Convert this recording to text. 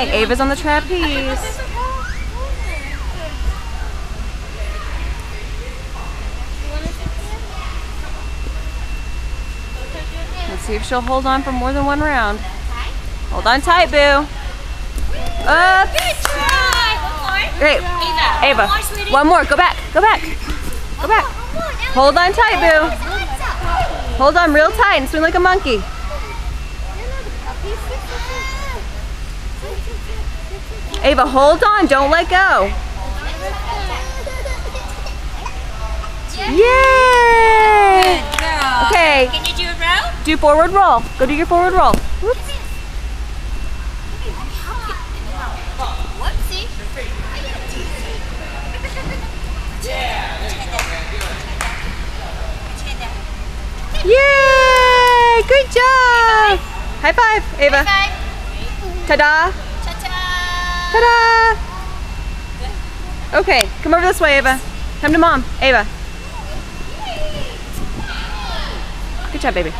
Okay, Ava's on the trapeze. Let's see if she'll hold on for more than one round. Hold on tight, Boo. Up. Good try. One more. Great. Ava. Ava. One more. Go back. Go back. Go back. Hold on tight, Boo. Hold on real tight and swing like a monkey. Ava, hold on. Don't let go. Yay! Good girl. Okay. Can you do a row? Do forward roll. Go do your forward roll. Whoops. Whoopsie. Yay! Good job! High five, Ava. High five. Ta-da! Ta-ta. Ta-da! Okay, come over this way, Ava. Come to Mom, Ava. Good job, baby.